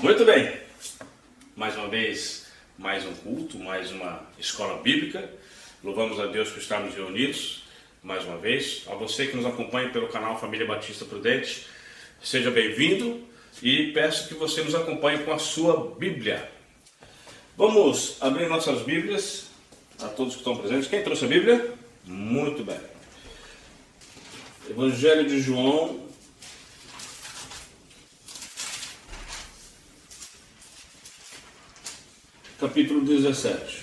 Muito bem, mais uma vez, mais um culto, mais uma escola bíblica. Louvamos a Deus por estarmos reunidos mais uma vez. A você que nos acompanha pelo canal Família Batista Prudente, seja bem-vindo e peço que você nos acompanhe com a sua Bíblia. Vamos abrir nossas Bíblias a todos que estão presentes. Quem trouxe a Bíblia? Muito bem. Evangelho de João, capítulo 17.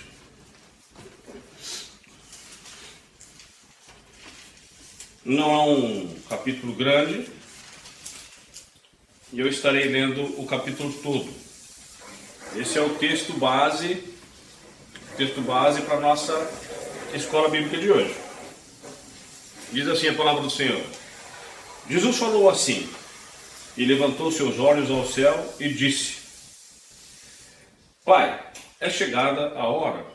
Não é um capítulo grande e eu estarei lendo o capítulo todo. Esse é o texto base para a nossa escola bíblica de hoje. Diz assim a palavra do Senhor. Jesus falou assim, e levantou seus olhos ao céu e disse: Pai, é chegada a hora.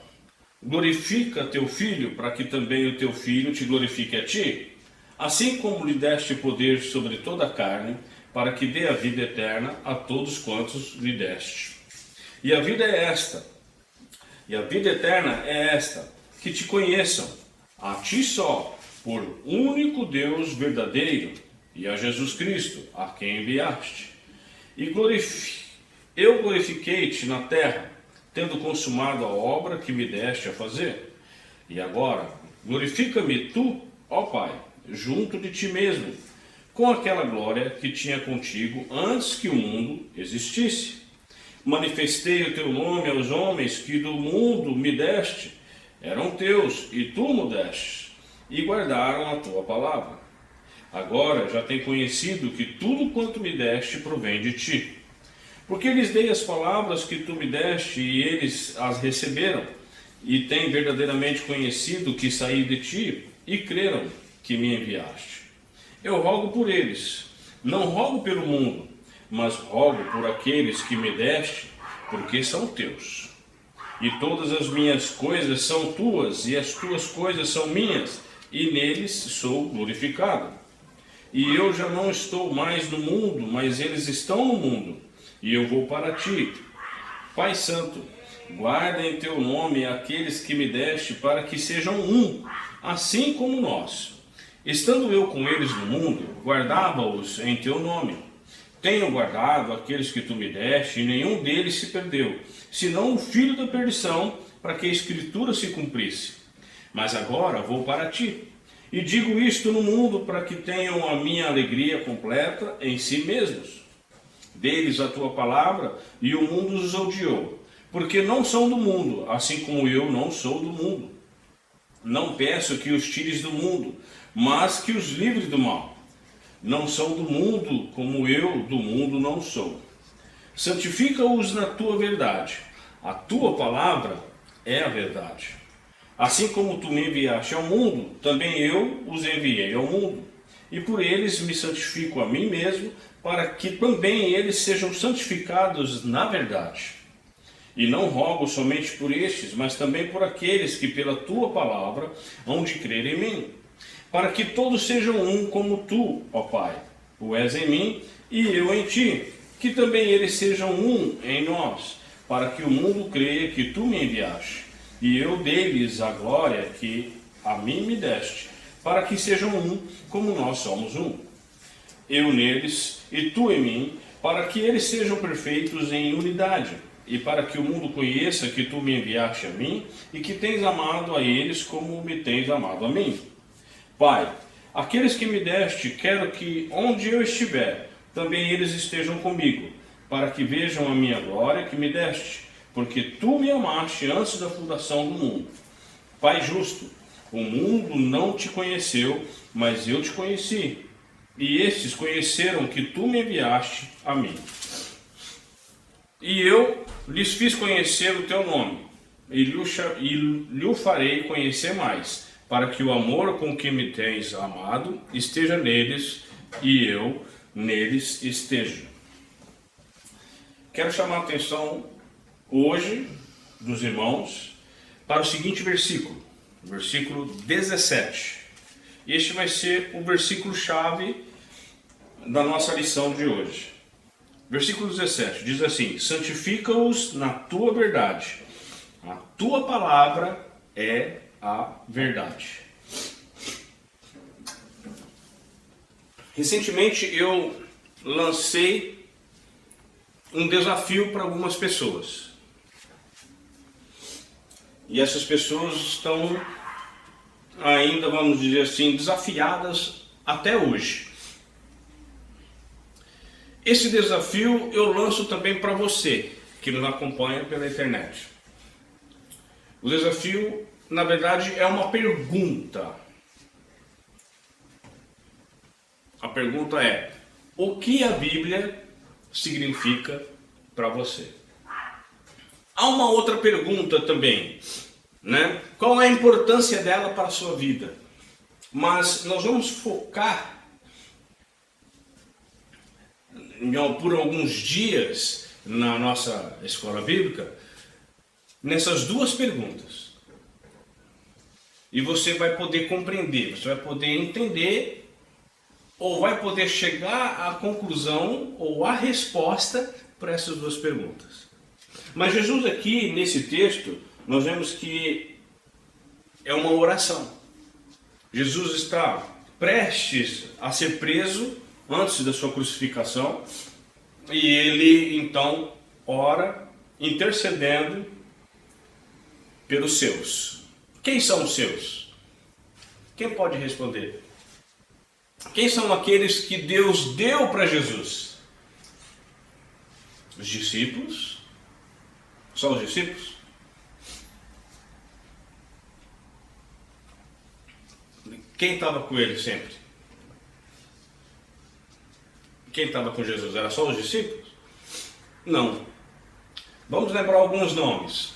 Glorifica teu filho, para que também o teu filho te glorifique a ti, assim como lhe deste poder sobre toda a carne, para que dê a vida eterna a todos quantos lhe deste. E a vida eterna é esta, que te conheçam, a ti só, por único Deus verdadeiro, e a Jesus Cristo, a quem enviaste. E eu glorifiquei-te na terra, tendo consumado a obra que me deste a fazer. E agora, glorifica-me tu, ó Pai, junto de ti mesmo, com aquela glória que tinha contigo antes que o mundo existisse. Manifestei o teu nome aos homens que do mundo me deste, eram teus, e tu me deste, e guardaram a tua palavra. Agora já têm conhecido que tudo quanto me deste provém de ti. Porque lhes dei as palavras que tu me deste, e eles as receberam, e têm verdadeiramente conhecido que saí de ti, e creram que me enviaste. Eu rogo por eles, não rogo pelo mundo, mas rogo por aqueles que me deste, porque são teus. E todas as minhas coisas são tuas, e as tuas coisas são minhas, e neles sou glorificado. E eu já não estou mais no mundo, mas eles estão no mundo, e eu vou para ti. Pai Santo, guarda em teu nome aqueles que me deste, para que sejam um, assim como nós. Estando eu com eles no mundo, guardava-os em teu nome. Tenho guardado aqueles que tu me deste, e nenhum deles se perdeu, senão o filho da perdição, para que a Escritura se cumprisse. Mas agora vou para ti, e digo isto no mundo, para que tenham a minha alegria completa em si mesmos. Deles a tua palavra, e o mundo os odiou, porque não são do mundo, assim como eu não sou do mundo. Não peço que os tires do mundo, mas que os livres do mal. Não são do mundo, como eu do mundo não sou. Santifica-os na tua verdade. A tua palavra é a verdade. Assim como tu me enviaste ao mundo, também eu os enviei ao mundo. E por eles me santifico a mim mesmo, para que também eles sejam santificados na verdade. E não rogo somente por estes, mas também por aqueles que pela tua palavra hão de crer em mim, para que todos sejam um como tu, ó Pai, tu és em mim e eu em ti, que também eles sejam um em nós, para que o mundo creia que tu me enviaste, e eu dei-lhes a glória que a mim me deste, para que sejam um como nós somos um. Eu neles e tu em mim, para que eles sejam perfeitos em unidade, e para que o mundo conheça que tu me enviaste a mim, e que tens amado a eles como me tens amado a mim. Pai, aqueles que me deste, quero que onde eu estiver, também eles estejam comigo, para que vejam a minha glória que me deste, porque tu me amaste antes da fundação do mundo. Pai justo, o mundo não te conheceu, mas eu te conheci, e estes conheceram que tu me enviaste a mim. E eu lhes fiz conhecer o teu nome, e lhe farei conhecer mais, para que o amor com que me tens amado esteja neles, e eu neles esteja. Quero chamar a atenção hoje dos irmãos para o seguinte versículo, versículo 17. Este vai ser o versículo-chave da nossa lição de hoje. Versículo 17 diz assim: santifica-os na tua verdade, a tua palavra é a verdade. Recentemente eu lancei um desafio para algumas pessoas. E essas pessoas estão ainda, vamos dizer assim, desafiadas até hoje. Esse desafio eu lanço também para você que nos acompanha pela internet. O desafio, na verdade, é uma pergunta. A pergunta é: o que a Bíblia significa para você? Há uma outra pergunta também, né? Qual é a importância dela para a sua vida? Mas nós vamos focar por alguns dias na nossa escola bíblica nessas duas perguntas. E você vai poder compreender, você vai poder entender, ou vai poder chegar à conclusão ou à resposta para essas duas perguntas. Mas Jesus aqui, nesse texto, nós vemos que é uma oração. Jesus está prestes a ser preso antes da sua crucificação, e ele então ora intercedendo pelos seus. Quem são os seus? Quem pode responder? Quem são aqueles que Deus deu para Jesus? Os discípulos? Só os discípulos? Quem estava com ele sempre? Quem estava com Jesus? Era só os discípulos? Não. Vamos lembrar alguns nomes,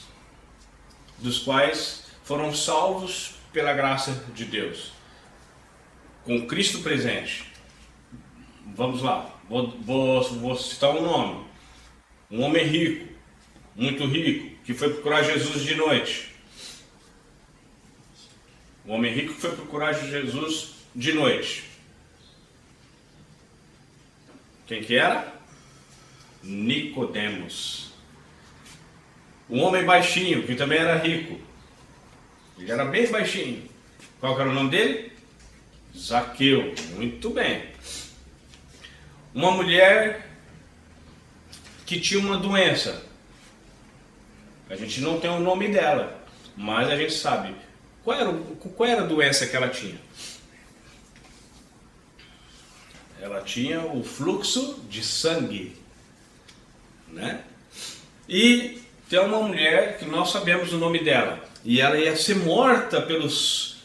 dos quais foram salvos pela graça de Deus, com Cristo presente. Vamos lá, vou citar um nome. Um homem rico, muito rico, que foi procurar Jesus de noite. Um homem rico que foi procurar Jesus de noite. Quem que era? Nicodemos. Um homem baixinho, que também era rico. Ele era bem baixinho. Qual que era o nome dele? Zaqueu. Muito bem. Uma mulher que tinha uma doença. A gente não tem o nome dela, mas a gente sabe. Qual era a doença que ela tinha? Ela tinha o fluxo de sangue, né? E tem uma mulher que nós sabemos o nome dela, e ela ia ser morta pelos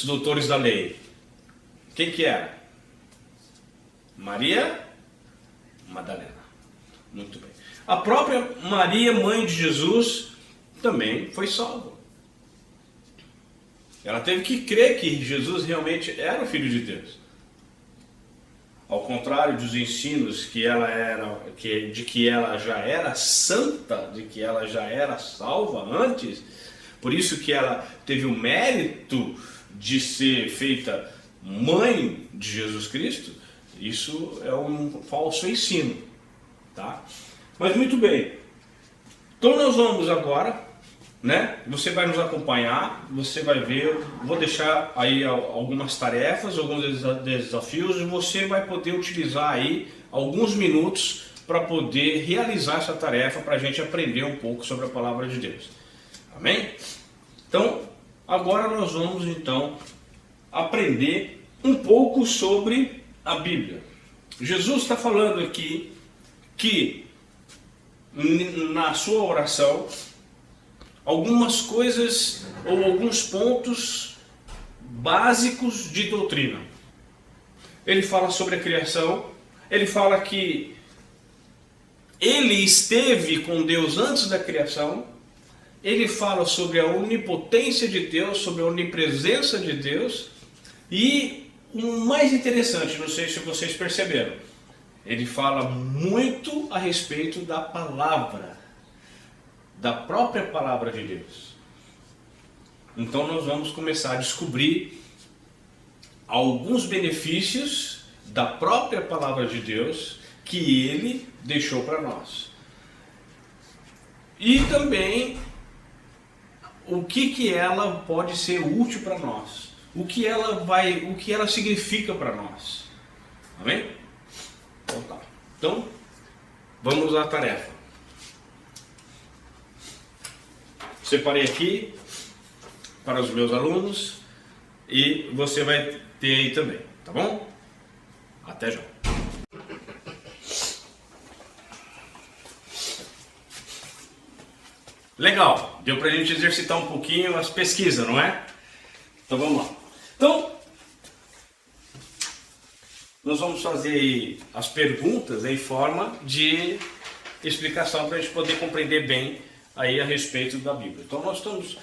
doutores da lei. Quem que era? Maria Madalena. Muito bem. A própria Maria, mãe de Jesus, também foi salva. Ela teve que crer que Jesus realmente era o Filho de Deus. Ao contrário dos ensinos de que ela já era santa, de que ela já era salva antes, por isso que ela teve o mérito de ser feita mãe de Jesus Cristo, isso é um falso ensino, tá? Mas muito bem, então nós vamos agora, né? Você vai nos acompanhar, você vai ver, vou deixar aí algumas tarefas, alguns desafios, e você vai poder utilizar aí alguns minutos para poder realizar essa tarefa, para a gente aprender um pouco sobre a palavra de Deus. Amém? Então, agora nós vamos então aprender um pouco sobre a Bíblia. Jesus está falando aqui que na sua oração algumas coisas ou alguns pontos básicos de doutrina. Ele fala sobre a criação, ele fala que ele esteve com Deus antes da criação, ele fala sobre a onipotência de Deus, sobre a onipresença de Deus, e o mais interessante, não sei se vocês perceberam, ele fala muito a respeito da palavra, da própria palavra de Deus. Então nós vamos começar a descobrir alguns benefícios da própria palavra de Deus que ele deixou para nós. E também o que ela pode ser útil para nós. O que ela significa para nós. Amém? Então tá. Então, vamos à tarefa. Separei aqui para os meus alunos e você vai ter aí também, tá bom? Até já. Legal, deu pra gente exercitar um pouquinho as pesquisas, não é? Então vamos lá. Então, nós vamos fazer as perguntas em forma de explicação para a gente poder compreender bem aí a respeito da Bíblia. Então nós estamos,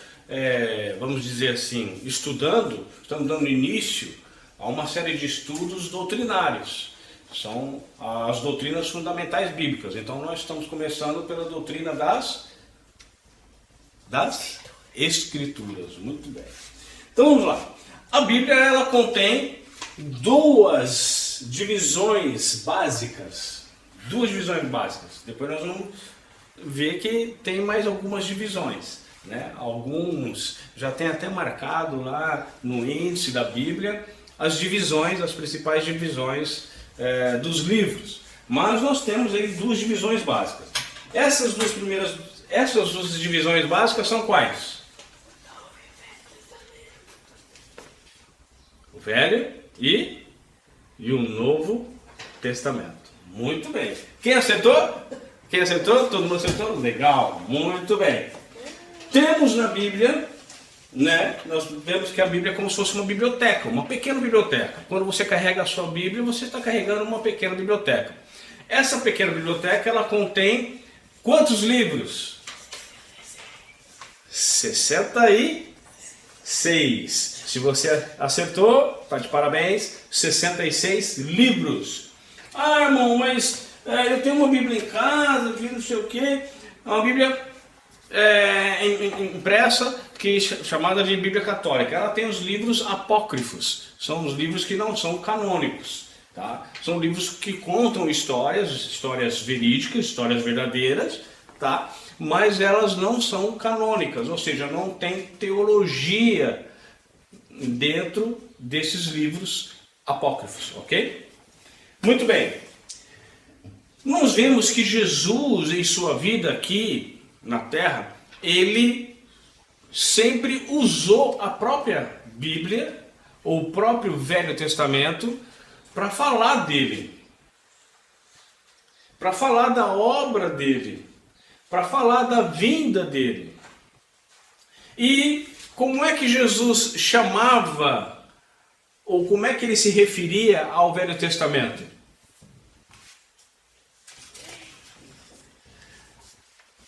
vamos dizer assim, estamos dando início a uma série de estudos doutrinários. São as doutrinas fundamentais bíblicas. Então nós estamos começando pela doutrina das Escrituras. Muito bem. Então vamos lá. A Bíblia, ela contém duas divisões básicas. Depois nós vamos ver que tem mais algumas divisões, né? Alguns já tem até marcado lá no índice da Bíblia as divisões, as principais divisões dos livros. Mas nós temos aí duas divisões básicas. Essas duas divisões básicas são quais? O Velho e o Novo Testamento. Muito bem. Quem acertou? Quem acertou? Todo mundo acertou? Legal. Muito bem. Temos na Bíblia, né? Nós vemos que a Bíblia é como se fosse uma biblioteca, uma pequena biblioteca. Quando você carrega a sua Bíblia, você está carregando uma pequena biblioteca. Essa pequena biblioteca, ela contém quantos livros? 66. Se você acertou, está de parabéns. 66 livros. Ah, irmão, mas eu tenho uma Bíblia em casa, que não sei o quê. Uma Bíblia impressa, chamada de Bíblia Católica. Ela tem os livros apócrifos. São os livros que não são canônicos. Tá? São livros que contam histórias verídicas, histórias verdadeiras, tá? Mas elas não são canônicas, ou seja, não tem teologia dentro desses livros apócrifos, ok? Muito bem. Nós vemos que Jesus, em sua vida aqui na Terra, ele sempre usou a própria Bíblia, ou o próprio Velho Testamento, para falar dele, para falar da obra dele, para falar da vinda dele. E como é que Jesus chamava, ou como é que ele se referia ao Velho Testamento?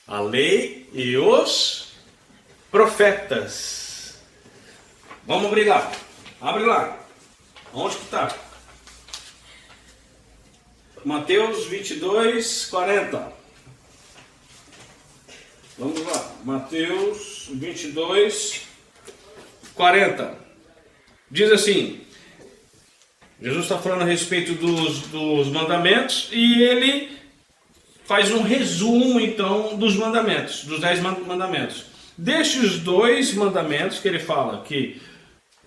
A lei e os profetas. Vamos abrir lá. Abre lá. Onde que está? Mateus 22, 40. Vamos lá. Mateus 22, 40. Diz assim. Jesus está falando a respeito dos mandamentos e ele faz um resumo, então, dos mandamentos, dos 10 mandamentos. Destes 2 mandamentos que ele fala, que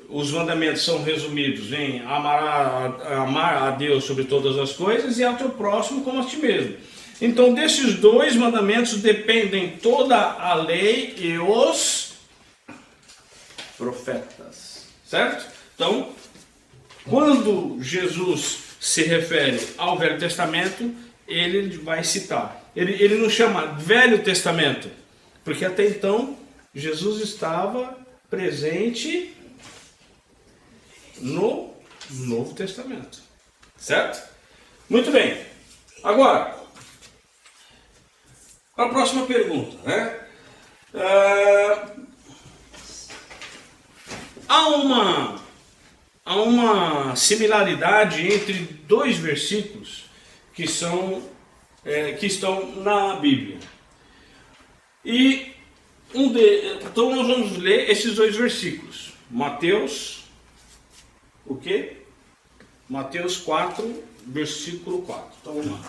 os mandamentos são resumidos em amar a Deus sobre todas as coisas e ao teu próximo como a ti mesmo. Então, desses 2 mandamentos dependem toda a lei e os profetas. Certo? Então, quando Jesus se refere ao Velho Testamento, ele vai citar. Ele não chama Velho Testamento, porque até então Jesus estava presente no Novo Testamento. Certo? Muito bem. Agora, a próxima pergunta, né? Há uma similaridade entre 2 versículos que estão na Bíblia. E então nós vamos ler esses 2 versículos. Mateus, o quê? Mateus 4, versículo 4. Então vamos lá.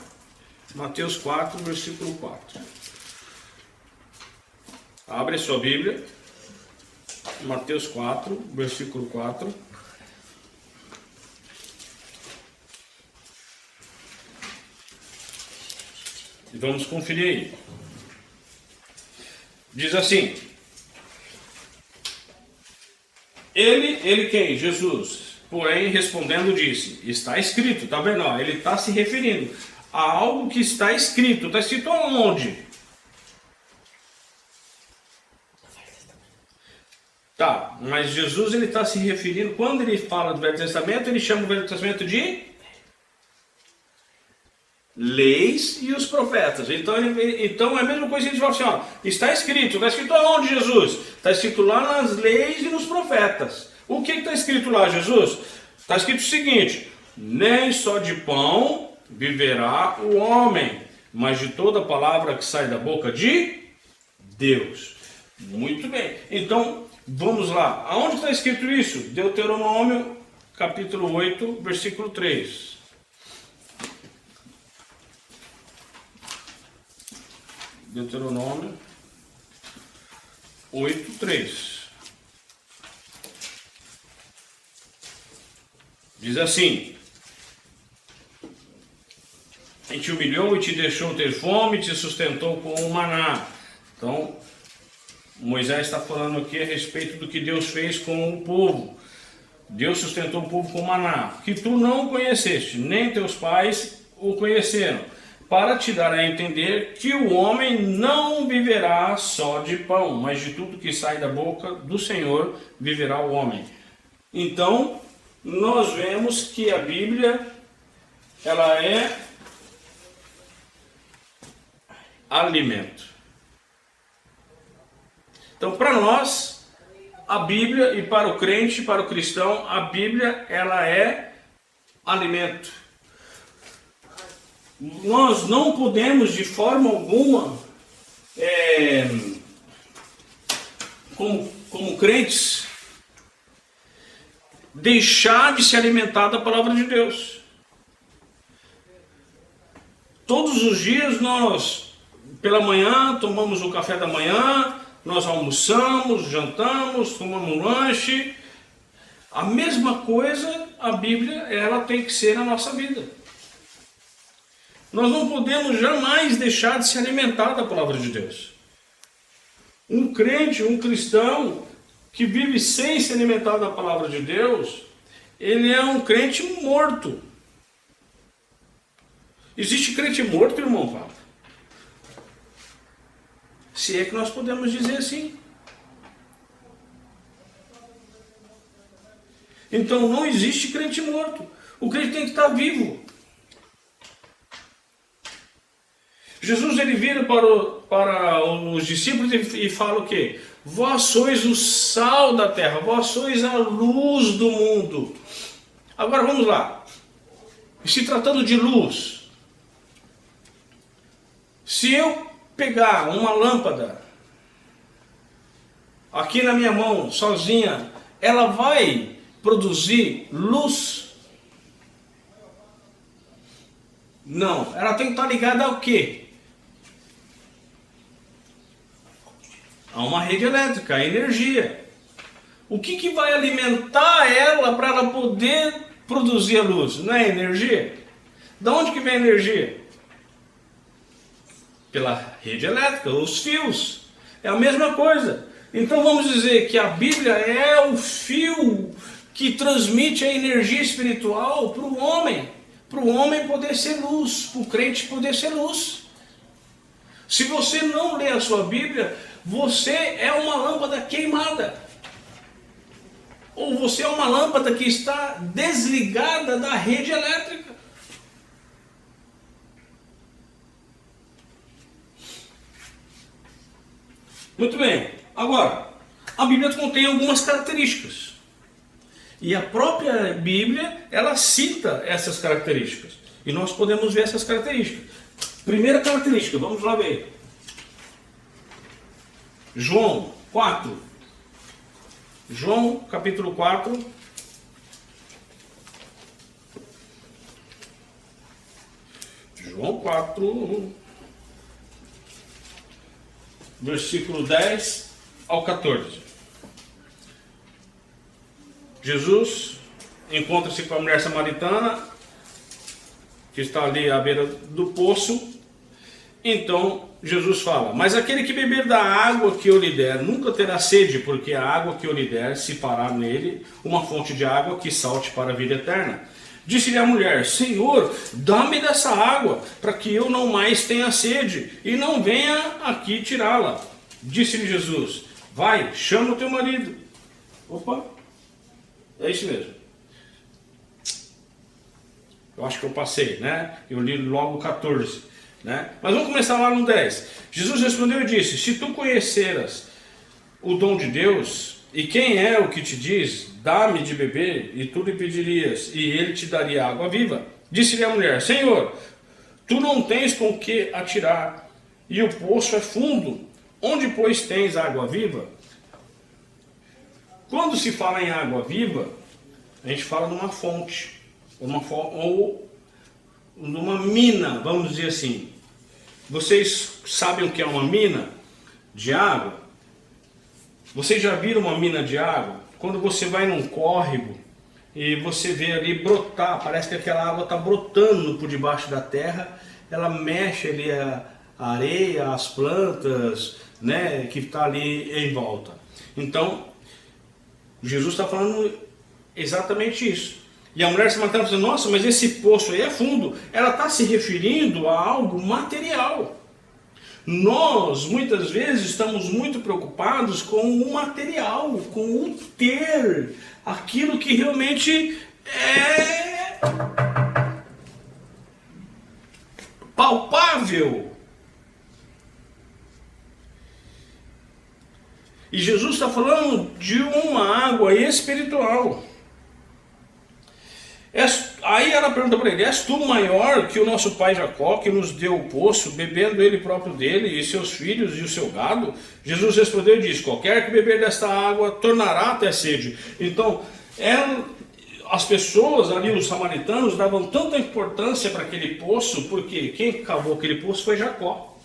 Mateus 4, versículo 4. Abre a sua Bíblia. Mateus 4, versículo 4. E vamos conferir aí. Diz assim: Ele quem? Jesus. Porém, respondendo, disse: está escrito, tá vendo? Ó, ele está se referindo a algo que está escrito. Está escrito aonde? Tá, mas Jesus ele está se referindo, quando ele fala do Velho Testamento, ele chama o Velho Testamento de leis e os profetas. Então é a mesma coisa que a gente fala assim, ó, está escrito aonde, Jesus? Está escrito lá nas leis e nos profetas. O que está escrito lá, Jesus? Está escrito o seguinte: nem só de pão viverá o homem, mas de toda palavra que sai da boca de Deus. Muito bem. Então, vamos lá. Aonde está escrito isso? Deuteronômio, capítulo 8, versículo 3. Deuteronômio 8, 3. Diz assim: e te humilhou e te deixou ter fome, e te sustentou com o maná. Então, Moisés está falando aqui a respeito do que Deus fez com o povo. Deus sustentou o povo com o maná, que tu não conheceste, nem teus pais o conheceram, para te dar a entender que o homem não viverá só de pão, mas de tudo que sai da boca do Senhor viverá o homem. Então, nós vemos que a Bíblia, ela é alimento. Então, para nós, a Bíblia, e para o crente, para o cristão, a Bíblia, ela é alimento. Nós não podemos, de forma alguma, como crentes, deixar de se alimentar da palavra de Deus. Todos os dias nós, pela manhã, tomamos o café da manhã, nós almoçamos, jantamos, tomamos um lanche. A mesma coisa, a Bíblia, ela tem que ser na nossa vida. Nós não podemos jamais deixar de se alimentar da palavra de Deus. Um crente, um cristão que vive sem se alimentar da palavra de Deus, ele é um crente morto. Existe crente morto, irmão Paulo? Se é que nós podemos dizer assim. Então não existe crente morto. O crente tem que estar vivo. Jesus ele vira para os discípulos e fala o quê? Vós sois o sal da terra, vós sois a luz do mundo. Agora vamos lá. Se tratando de luz, se eu pegar uma lâmpada aqui na minha mão, sozinha, ela vai produzir luz? Não, ela tem que estar ligada ao quê? A uma rede elétrica, a energia. O que vai alimentar ela para ela poder produzir a luz? Não é energia? Da onde que vem a energia? Pela rede elétrica, os fios. É a mesma coisa. Então vamos dizer que a Bíblia é o fio que transmite a energia espiritual para o homem poder ser luz, para o crente poder ser luz. Se você não lê a sua Bíblia, você é uma lâmpada queimada. Ou você é uma lâmpada que está desligada da rede elétrica. Muito bem. Agora, a Bíblia contém algumas características. E a própria Bíblia, ela cita essas características. E nós podemos ver essas características. Primeira característica, vamos lá ver. João 4. João, capítulo 4. João 4, versículo 10 ao 14. Jesus encontra-se com a mulher samaritana, que está ali à beira do poço. Então Jesus fala: mas aquele que beber da água que eu lhe der nunca terá sede, porque a água que eu lhe der se fará nele uma fonte de água que salte para a vida eterna. Disse-lhe a mulher: Senhor, dá-me dessa água, para que eu não mais tenha sede, e não venha aqui tirá-la. Disse-lhe Jesus: vai, chama o teu marido. Opa, é isso mesmo. Eu acho que eu passei, né? Eu li logo o 14. Né? Mas vamos começar lá no 10. Jesus respondeu e disse: se tu conheceras o dom de Deus, e quem é o que te diz, dá-me de beber, e tu lhe pedirias, e ele te daria água viva. Disse-lhe a mulher: Senhor, tu não tens com que atirar, e o poço é fundo. Onde, pois, tens água viva? Quando se fala em água viva, a gente fala numa fonte, ou numa mina, vamos dizer assim. Vocês sabem o que é uma mina de água? Vocês já viram uma mina de água? Quando você vai num córrego e você vê ali brotar, parece que aquela água está brotando por debaixo da terra, ela mexe ali a areia, as plantas, né, que está ali em volta. Então, Jesus está falando exatamente isso. E a mulher samaritana falou: nossa, mas esse poço aí é fundo. Ela está se referindo a algo material. Nós, muitas vezes, estamos muito preocupados com o material, com o ter, aquilo que realmente é palpável. E Jesus está falando de uma água espiritual. Aí ela pergunta para ele: és tu maior que o nosso pai Jacó, que nos deu o poço, bebendo ele próprio dele, e seus filhos e o seu gado? Jesus respondeu e disse: qualquer que beber desta água tornará até sede. Então, as pessoas ali, os samaritanos, davam tanta importância para aquele poço, porque quem cavou aquele poço foi Jacó.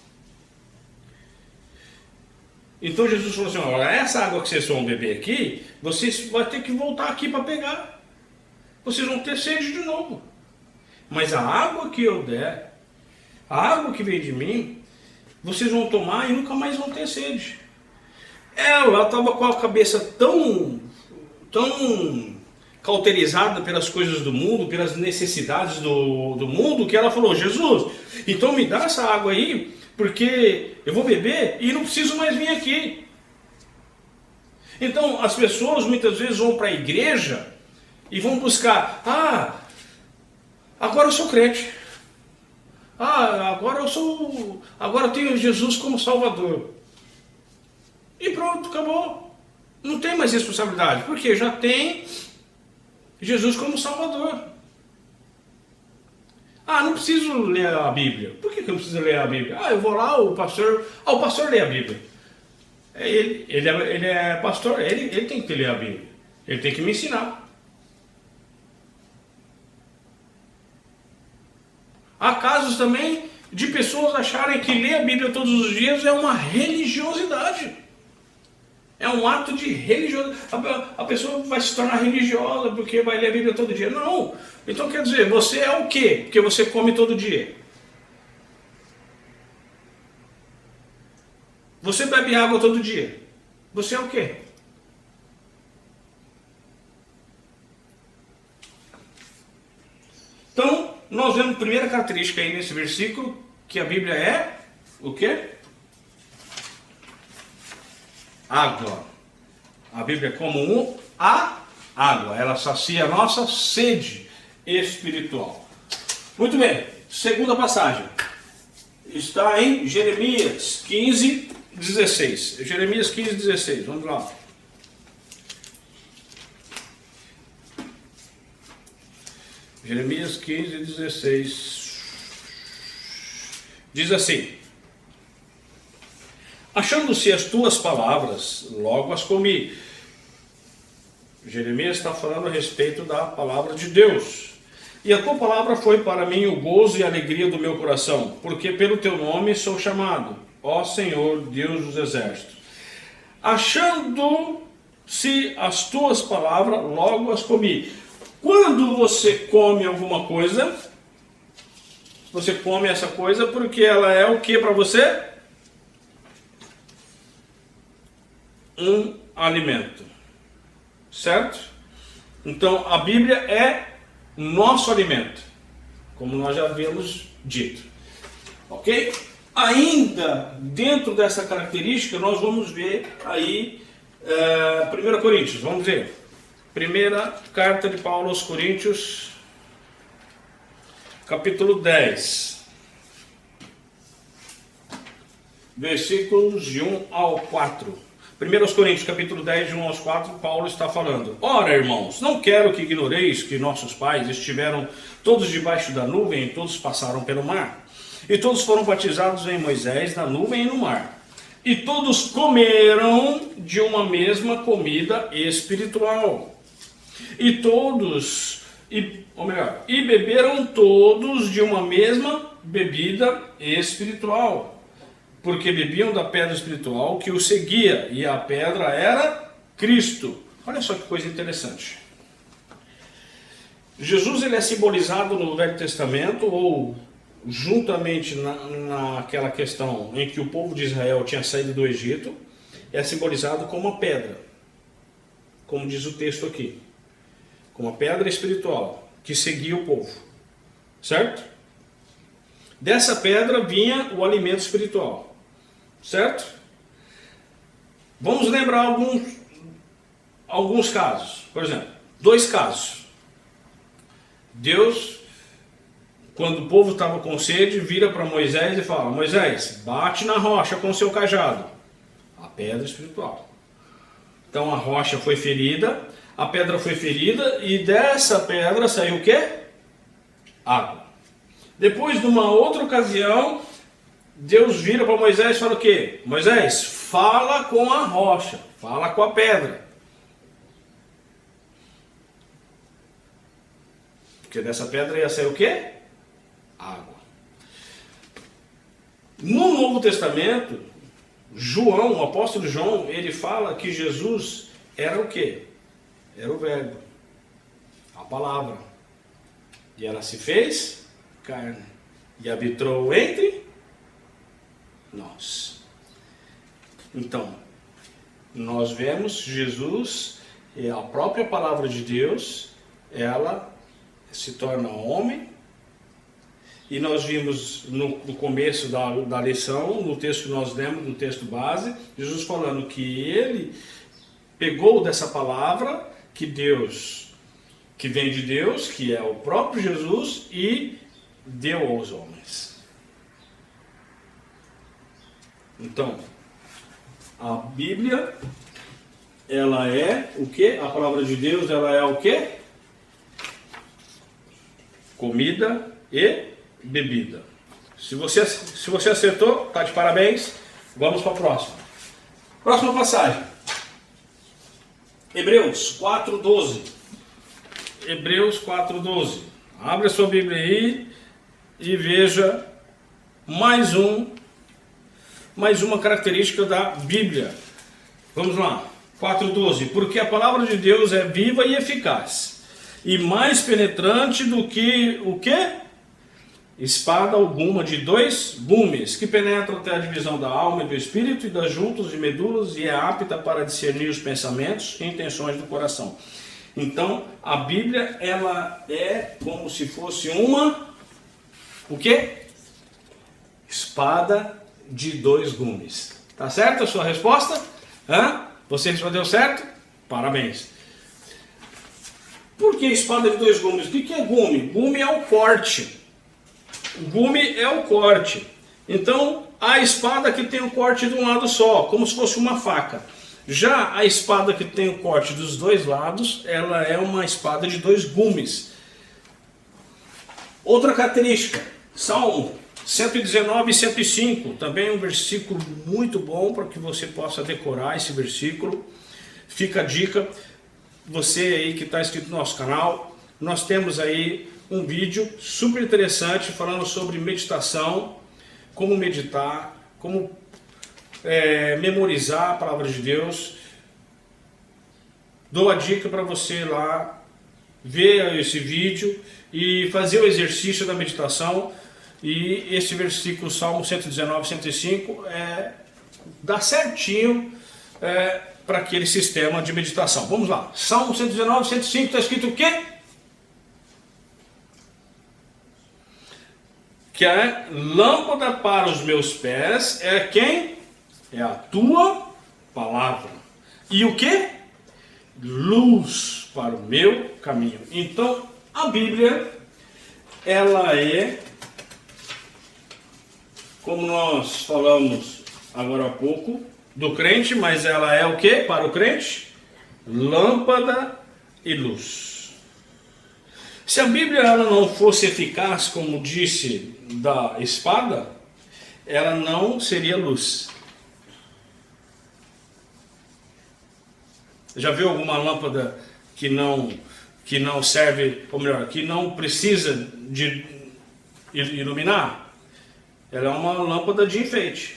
Então Jesus falou assim: olha, essa água que vocês vão beber aqui, vocês vão ter que voltar aqui para pegar. Vocês vão ter sede de novo. Mas a água que eu der, a água que vem de mim, vocês vão tomar e nunca mais vão ter sede. Ela estava com a cabeça tão cauterizada pelas coisas do mundo, pelas necessidades do mundo, que ela falou: Jesus, então me dá essa água aí, porque eu vou beber e não preciso mais vir aqui. Então as pessoas muitas vezes vão para a igreja e vão buscar: agora eu sou crente, agora eu tenho Jesus como Salvador, e pronto, acabou, não tem mais responsabilidade, porque já tem Jesus como Salvador. Não preciso ler a Bíblia. Por que eu não preciso ler a Bíblia? Eu vou lá, o pastor lê a Bíblia. Ele é pastor, ele tem que ler a Bíblia, ele tem que me ensinar. Há casos também de pessoas acharem que ler a Bíblia todos os dias é uma religiosidade. É um ato de religiosidade. A pessoa vai se tornar religiosa porque vai ler a Bíblia todo dia. Não. Então quer dizer, você é o quê? Porque você come todo dia. Você bebe água todo dia. Você é o quê? Então, nós vemos a primeira característica aí nesse versículo, que a Bíblia é o quê? Água. A Bíblia é como a água. Ela sacia a nossa sede espiritual. Muito bem. Segunda passagem. Está em Jeremias 15, 16. Jeremias 15, 16. Vamos lá. Jeremias 15, 16. Diz assim: achando-se as tuas palavras, logo as comi. Jeremias está falando a respeito da palavra de Deus. E a tua palavra foi para mim o gozo e a alegria do meu coração, porque pelo teu nome sou chamado, ó Senhor, Deus dos exércitos. Achando-se as tuas palavras, logo as comi. Quando você come alguma coisa, você come essa coisa porque ela é o que para você? Um alimento. Certo? Então a Bíblia é nosso alimento, como nós já havíamos dito. Ok? Ainda dentro dessa característica, nós vamos ver aí 1 Coríntios, vamos ver. Primeira carta de Paulo aos Coríntios, capítulo 10, versículos de 1 ao 4. 1 Coríntios, capítulo 10, de 1 aos 4, Paulo está falando: Ora, irmãos, não quero que ignoreis que nossos pais estiveram todos debaixo da nuvem e todos passaram pelo mar. E todos foram batizados em Moisés, na nuvem e no mar. E todos comeram de uma mesma comida espiritual. E beberam todos de uma mesma bebida espiritual. Porque bebiam da pedra espiritual que os seguia, e a pedra era Cristo. Olha só que coisa interessante. Jesus ele é simbolizado no Velho Testamento, ou juntamente naquela questão em que o povo de Israel tinha saído do Egito, é simbolizado como uma pedra, como diz o texto aqui, como uma pedra espiritual que seguia o povo, certo? Dessa pedra vinha o alimento espiritual, certo? Vamos lembrar alguns casos. Por exemplo, 2 casos. Deus, quando o povo estava com sede, vira para Moisés e fala: Moisés, bate na rocha com o seu cajado. A pedra espiritual. Então a rocha foi ferida, a pedra foi ferida, e dessa pedra saiu o quê? Água. Depois, numa outra ocasião, Deus vira para Moisés e fala o quê? Moisés, fala com a rocha, fala com a pedra. Porque dessa pedra ia sair o quê? Água. No Novo Testamento, João, o apóstolo João, ele fala que Jesus era o quê? Era o Verbo, a palavra. E ela se fez carne e habitou entre nós. Então, nós vemos Jesus, a própria palavra de Deus, ela se torna homem. E nós vimos no começo da lição, no texto que nós lemos, no texto base, Jesus falando que ele pegou dessa palavra que vem de Deus, que é o próprio Jesus, e deu aos homens. Então, a Bíblia, ela é o quê? A palavra de Deus, ela é o quê? Comida e bebida. Se você acertou, tá de parabéns. Vamos para a próxima. Próxima passagem. Hebreus 4:12. Hebreus 4:12. Abre a sua Bíblia aí e veja mais uma característica da Bíblia. Vamos lá. 4:12. Porque a palavra de Deus é viva e eficaz, e mais penetrante do que o quê? Espada alguma de 2 gumes, que penetra até a divisão da alma e do espírito e das juntas e medulas, e é apta para discernir os pensamentos e intenções do coração. Então, a Bíblia, ela é como se fosse o quê? Espada de 2 gumes. Tá certo a sua resposta? Você respondeu certo? Parabéns. Por que espada de 2 gumes? O que é gume? Gume é o corte. Gume é o corte. Então, a espada que tem o corte de um lado só, como se fosse uma faca. Já a espada que tem o corte dos 2 lados, ela é uma espada de 2 gumes. Outra característica, Salmo 119 e 105, também um versículo muito bom para que você possa decorar esse versículo. Fica a dica, você aí que está inscrito no nosso canal, nós temos aí um vídeo super interessante falando sobre meditação, como meditar, como memorizar a palavra de Deus. Dou a dica para você lá ver esse vídeo e fazer o exercício da meditação. E esse versículo, Salmo 119, 105, dá certinho para aquele sistema de meditação. Vamos lá. Salmo 119, 105 está escrito o quê? Que é lâmpada para os meus pés quem? É a tua palavra. E o quê? Luz para o meu caminho. Então, a Bíblia, ela é, como nós falamos agora há pouco, do crente, mas ela é o quê para o crente? Lâmpada e luz. Se a Bíblia ela não fosse eficaz, como disse da espada, ela não seria luz. Já viu alguma lâmpada que não serve, ou melhor, que não precisa de iluminar? Ela é uma lâmpada de enfeite.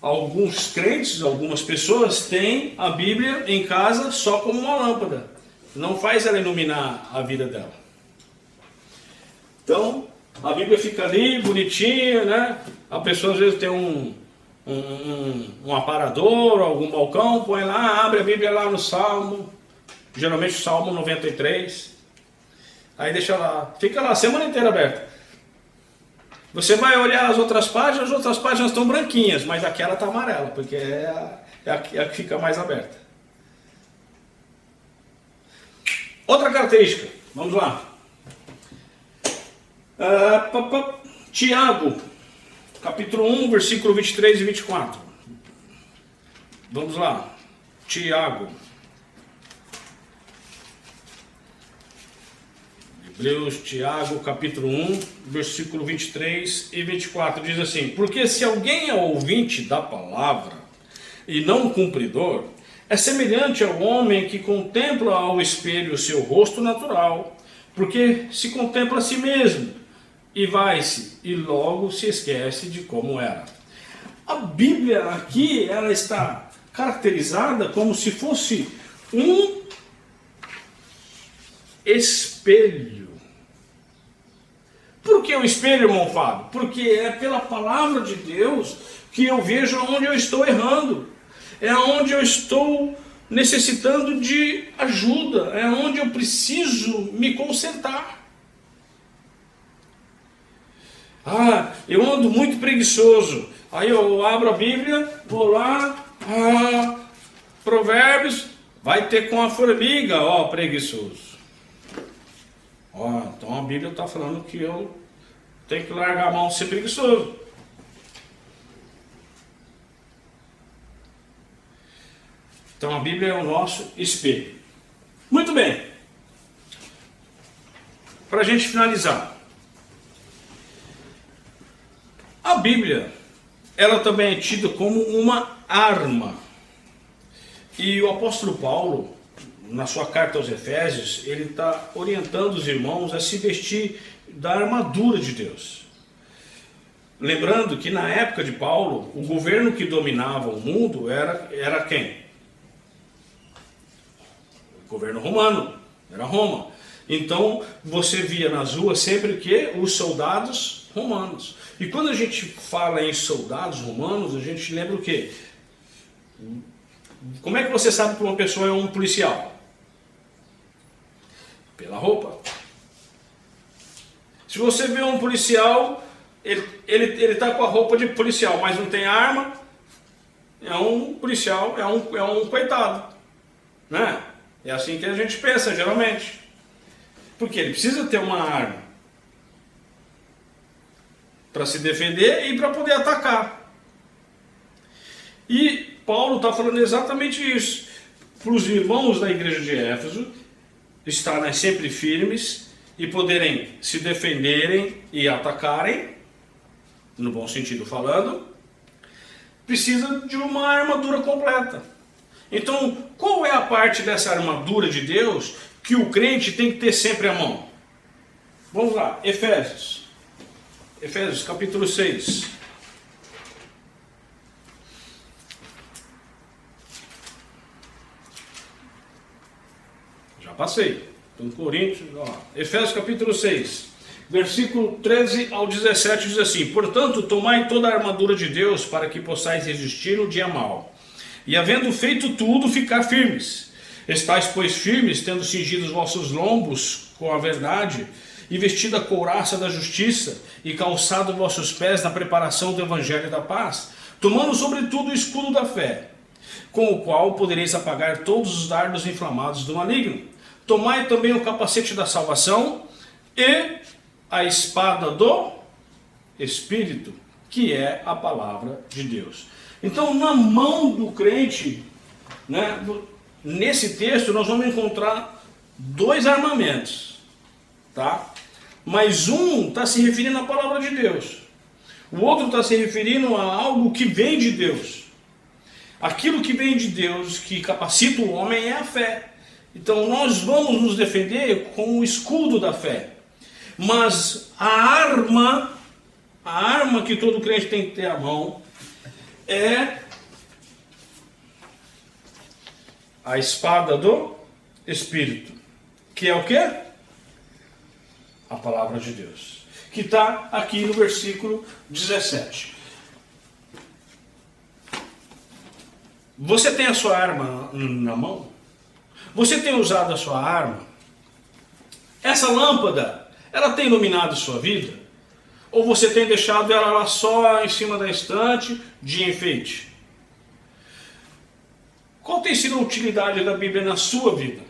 Alguns crentes, algumas pessoas têm a Bíblia em casa só como uma lâmpada. Não faz ela iluminar a vida dela. Então, a Bíblia fica ali, bonitinha, né? A pessoa às vezes tem um aparador, algum balcão, põe lá, abre a Bíblia lá no Salmo, geralmente o Salmo 93, aí deixa lá, fica lá a semana inteira aberta. Você vai olhar as outras páginas estão branquinhas, mas aquela está amarela, porque é a que fica mais aberta. Outra característica, vamos lá. Tiago, capítulo 1, versículo 23 e 24. Vamos lá. Tiago. Hebreus, Tiago, capítulo 1, versículo 23 e 24. Diz assim: porque se alguém é ouvinte da palavra e não cumpridor, é semelhante ao homem que contempla ao espelho o seu rosto natural, porque se contempla a si mesmo, e vai-se, e logo se esquece de como era. A Bíblia aqui, ela está caracterizada como se fosse um espelho. Por que o espelho, irmão Fábio? Porque é pela palavra de Deus que eu vejo onde eu estou errando. É onde eu estou necessitando de ajuda. É onde eu preciso me consertar. Eu ando muito preguiçoso. Aí eu abro a Bíblia, vou lá, Provérbios, vai ter com a formiga, preguiçoso. Então a Bíblia está falando que eu tenho que largar a mão de ser preguiçoso. Então a Bíblia é o nosso espelho. Muito bem. Para a gente finalizar. A Bíblia, ela também é tida como uma arma. E o apóstolo Paulo, na sua carta aos Efésios, ele está orientando os irmãos a se vestir da armadura de Deus. Lembrando que na época de Paulo, o governo que dominava o mundo era quem? O governo romano, era Roma. Então você via nas ruas sempre o quê? Os soldados romanos. E quando a gente fala em soldados romanos, a gente lembra o quê? Como é que você sabe que uma pessoa é um policial? Pela roupa. Se você vê um policial, ele está com a roupa de policial, mas não tem arma, é um policial, é um coitado. Né? É assim que a gente pensa, geralmente. Porque ele precisa ter uma arma para se defender e para poder atacar. E Paulo está falando exatamente isso. Para os irmãos da igreja de Éfeso estarem sempre firmes e poderem se defenderem e atacarem, no bom sentido falando, precisa de uma armadura completa. Então, qual é a parte dessa armadura de Deus que o crente tem que ter sempre à mão? Vamos lá, Efésios. Efésios capítulo 6. Já passei. Então, Coríntios, ó. Efésios capítulo 6. Versículo 13 ao 17 diz assim: portanto, tomai toda a armadura de Deus para que possais resistir no dia mau. E havendo feito tudo, ficar firmes. Estais, pois, firmes, tendo cingido os vossos lombos com a verdade, e vestido a couraça da justiça, e calçado vossos pés na preparação do evangelho da paz, tomando sobretudo o escudo da fé, com o qual podereis apagar todos os dardos inflamados do maligno. Tomai também o capacete da salvação e a espada do Espírito, que é a palavra de Deus. Então, na mão do crente, né, nesse texto, nós vamos encontrar dois armamentos, tá? Mas um está se referindo à palavra de Deus. O outro está se referindo a algo que vem de Deus. Aquilo que vem de Deus, que capacita o homem, é a fé. Então nós vamos nos defender com o escudo da fé. Mas a arma que todo crente tem que ter à mão é a espada do Espírito. Que é o quê? A palavra de Deus. Que está aqui no versículo 17. Você tem a sua arma na mão? Você tem usado a sua arma? Essa lâmpada, ela tem iluminado a sua vida? Ou você tem deixado ela lá só em cima da estante de enfeite? Qual tem sido a utilidade da Bíblia na sua vida?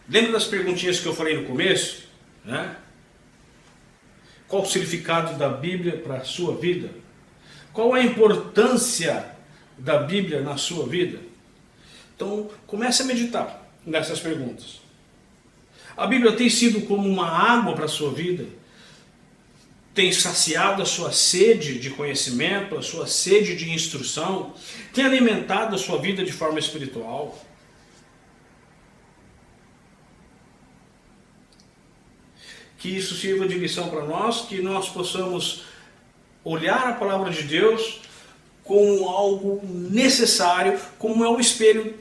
Lembra das perguntinhas que eu falei no começo? Né? Qual o significado da Bíblia para a sua vida? Qual a importância da Bíblia na sua vida? Então, comece a meditar nessas perguntas. A Bíblia tem sido como uma água para a sua vida? Tem saciado a sua sede de conhecimento, a sua sede de instrução? Tem alimentado a sua vida de forma espiritual? Que isso sirva de lição para nós, que nós possamos olhar a palavra de Deus como algo necessário, como é o espelho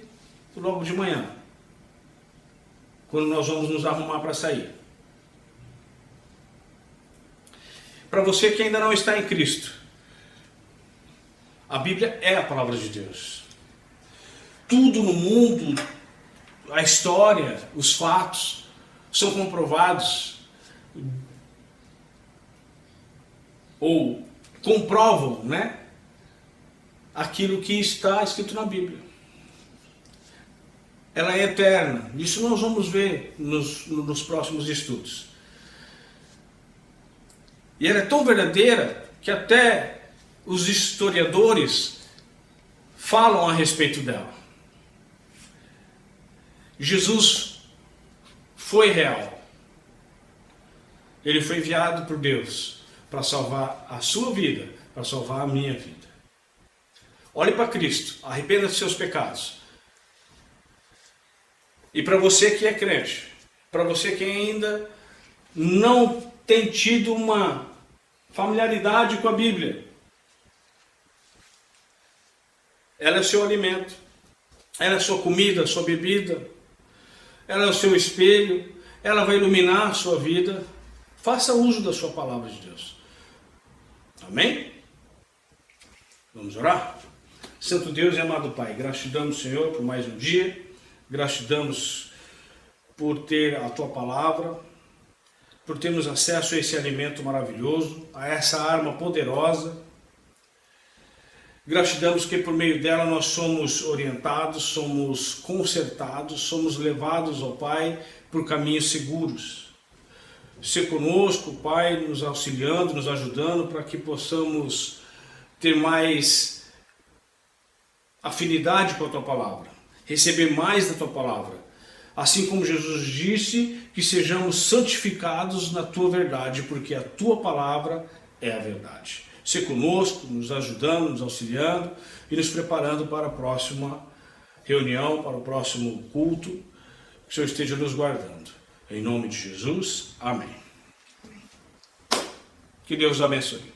logo de manhã, quando nós vamos nos arrumar para sair. Para você que ainda não está em Cristo, a Bíblia é a palavra de Deus. Tudo no mundo, a história, os fatos, são comprovados ou comprovam, né, aquilo que está escrito na Bíblia. Ela é eterna. Isso nós vamos ver nos próximos estudos. E ela é tão verdadeira que até os historiadores falam a respeito dela. Jesus foi real. Ele foi enviado por Deus para salvar a sua vida, para salvar a minha vida. Olhe para Cristo, arrependa dos seus pecados. E para você que é crente, para você que ainda não tem tido uma familiaridade com a Bíblia, ela é o seu alimento, ela é a sua comida, a sua bebida, ela é o seu espelho, ela vai iluminar a sua vida. Faça uso da sua palavra de Deus. Amém? Vamos orar? Santo Deus e amado Pai, gratidamos, Senhor, por mais um dia. Gratidamos por ter a Tua palavra, por termos acesso a esse alimento maravilhoso, a essa arma poderosa. Gratidamos que por meio dela nós somos orientados, somos consertados, somos levados, ó Pai, por caminhos seguros. Ser conosco, Pai, nos auxiliando, nos ajudando para que possamos ter mais afinidade com a Tua palavra, receber mais da Tua palavra. Assim como Jesus disse, que sejamos santificados na Tua verdade, porque a Tua palavra é a verdade. Ser conosco, nos ajudando, nos auxiliando e nos preparando para a próxima reunião, para o próximo culto. Que o Senhor esteja nos guardando. Em nome de Jesus, amém. Que Deus abençoe.